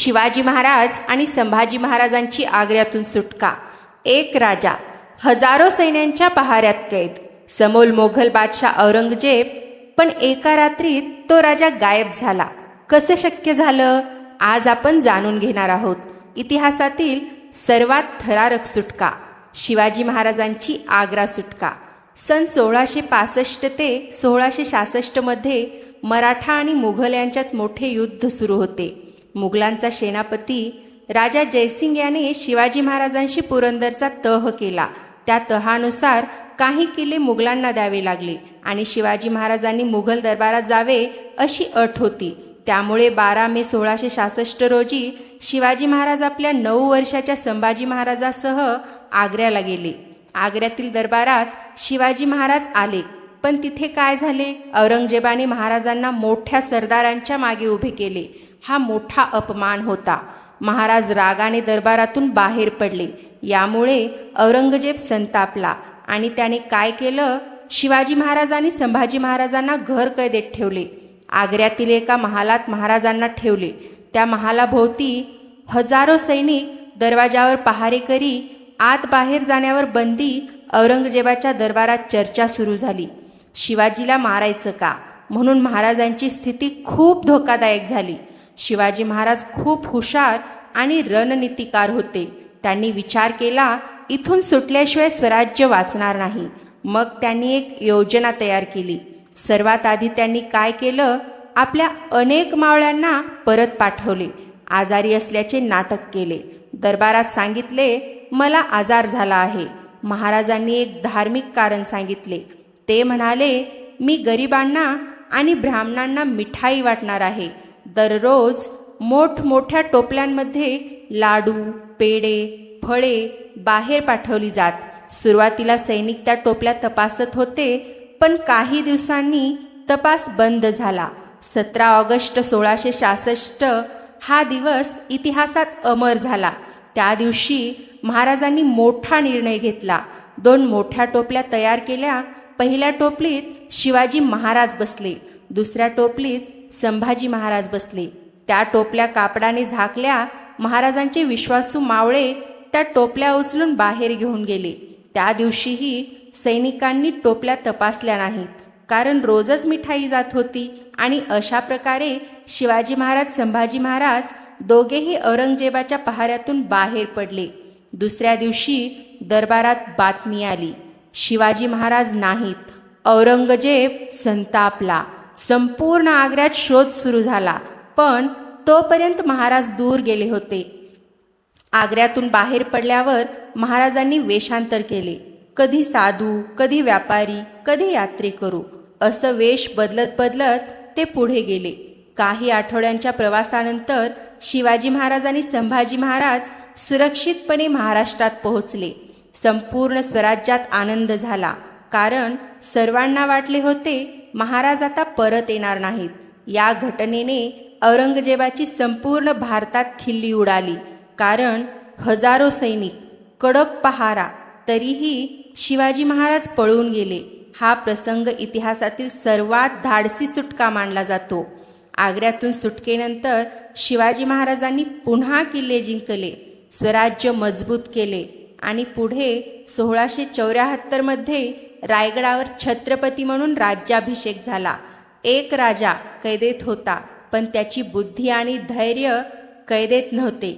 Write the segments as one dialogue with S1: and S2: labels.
S1: शिवाजी महाराज आणि संभाजी महाराजांची आग्र्यातून सुटका, एक राजा, हजारो सैन्यांच्या पहाऱ्यात कैद, समोर मोघल बादशाह औरंगजेब. पण एका रात्रीत तो राजा गायब झाला. कसं शक्य झालं? आज आपण जाणून घेणार आहोत. इतिहासातील सर्वात थरारक सुटका, शिवाजी महाराजांची आग्रा सुटका. सन 1665 ते 1666 मध्ये मराठा आणि मुघल यांच्यात मोठे युद्ध सुरू होते. मुघलांचा सेनापती राजा जयसिंग याने शिवाजी महाराजांशी पुरंदरचा तह केला. त्या तहानुसार काही किल्ले मुघलांना द्यावे लागले आणि शिवाजी महाराजांनी मुघल दरबारात जावे अशी अट होती. त्यामुळे 12 मे 1666 रोजी शिवाजी महाराज आपल्या 9 वर्षाच्या संभाजी महाराजासह आग्र्याला गेले. आग्र्यातील दरबारात शिवाजी महाराज आले, पण तिथे काय झाले? औरंगजेबाने महाराजांना मोठ्या सरदारांच्या मागे उभे केले. हा मोठा अपमान होता. महाराज रागाने दरबारातून बाहेर पडले. यामुळे औरंगजेब संतापला आणि त्याने काय केलं? शिवाजी महाराज आणि संभाजी महाराजांना घर कैदेत ठेवले. आग्र्यातील एका महालात महाराजांना ठेवले. त्या महालाभोवती हजारो सैनिक दरवाजावर पहारेकरी. आत बाहेर जाण्यावर बंदी. औरंगजेबाच्या दरबारात चर्चा सुरू झाली. शिवाजीला मारायचं का? म्हणून महाराजांची स्थिती खूप धोकादायक झाली. शिवाजी महाराज खूप हुशार आणि रणनीतिकार होते. त्यांनी विचार केला, इथून सुटल्याशिवाय स्वराज्य वाचणार नाही. मग त्यांनी एक योजना तयार केली. सर्वात आधी त्यांनी काय केलं? आपल्या अनेक मावळ्यांना परत पाठवले. आजारी असल्याचे नाटक केले. दरबारात सांगितले, मला आजार झाला आहे. महाराजांनी एक धार्मिक कारण सांगितले. ते म्हणाले, मी गरिबांना आणि ब्राह्मणांना मिठाई वाटणार आहे. दररोज मोठमोठ्या टोपल्यांमध्ये लाडू, पेढे, फळे बाहेर पाठवली जात. सुरुवातीला सैनिक त्या टोपल्या तपासत होते, पण काही दिवसांनी तपास बंद झाला. 17 ऑगस्ट 1666 हा दिवस इतिहासात अमर झाला. त्या दिवशी महाराजांनी मोठा निर्णय घेतला. 2 मोठ्या टोपल्या तयार केल्या. पहिल्या टोपलीत शिवाजी महाराज बसले, दुसऱ्या टोपलीत संभाजी महाराज बसले. त्या टोपल्या कापडाने झाकल्या. महाराजांचे विश्वासू मावळे त्या टोपल्या उचलून बाहेर घेऊन गेले. त्या दिवशीही सैनिकांनी टोपल्या तपासल्या नाहीत, कारण रोजच मिठाई जात होती. आणि अशा प्रकारे शिवाजी महाराज, संभाजी महाराज दोघेही औरंगजेबाच्या पहाऱ्यातून बाहेर पडले. दुसऱ्या दिवशी दरबारात बातमी आली, शिवाजी महाराज नाहीत. औरंगजेब संतापला. संपूर्ण आग्र्यात शोध सुरू झाला, पण तोपर्यंत महाराज दूर गेले होते. आग्र्यातून बाहेर पडल्यावर महाराजांनी वेषांतर केले. कधी साधू, कधी व्यापारी, कधी यात्रेकरू असं वेश बदलत बदलत ते पुढे गेले. काही आठवड्यांच्या प्रवासानंतर शिवाजी महाराज आणि संभाजी महाराज सुरक्षितपणे महाराष्ट्रात पोहोचले. संपूर्ण स्वराज्यात आनंद झाला, कारण सर्वांना वाटले होते महाराज आता परत येणार नाहीत. या घटनेने औरंगजेबाची संपूर्ण भारतात खिल्ली उडाली, कारण हजारो सैनिक, कडक पहारा, तरीही शिवाजी महाराज पळून गेले. हा प्रसंग इतिहासातील सर्वात धाडसी सुटका मानला जातो. आग्र्यातून सुटकेनंतर शिवाजी महाराजांनी पुन्हा किल्ले जिंकले, स्वराज्य मजबूत केले आणि पुढे 1674 मध्ये रायगडावर छत्रपती म्हणून राज्याभिषेक झाला. एक राजा कैदेत होता, पण त्याची बुद्धी आणि धैर्य कैदेत नव्हते.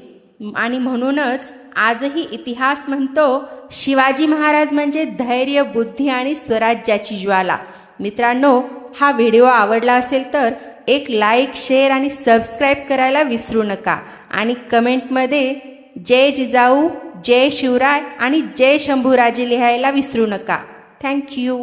S1: आणि म्हणूनच आजही इतिहास म्हणतो, शिवाजी महाराज म्हणजे धैर्य, बुद्धी आणि स्वराज्याची ज्वाला. मित्रांनो, हा व्हिडिओ आवडला असेल तर एक लाईक, शेअर आणि सबस्क्राईब करायला विसरू नका. आणि कमेंटमध्ये जय जिजाऊ, जय शिवराय आणि जय शंभूराजे लिहायला विसरू नका. थँक्यू.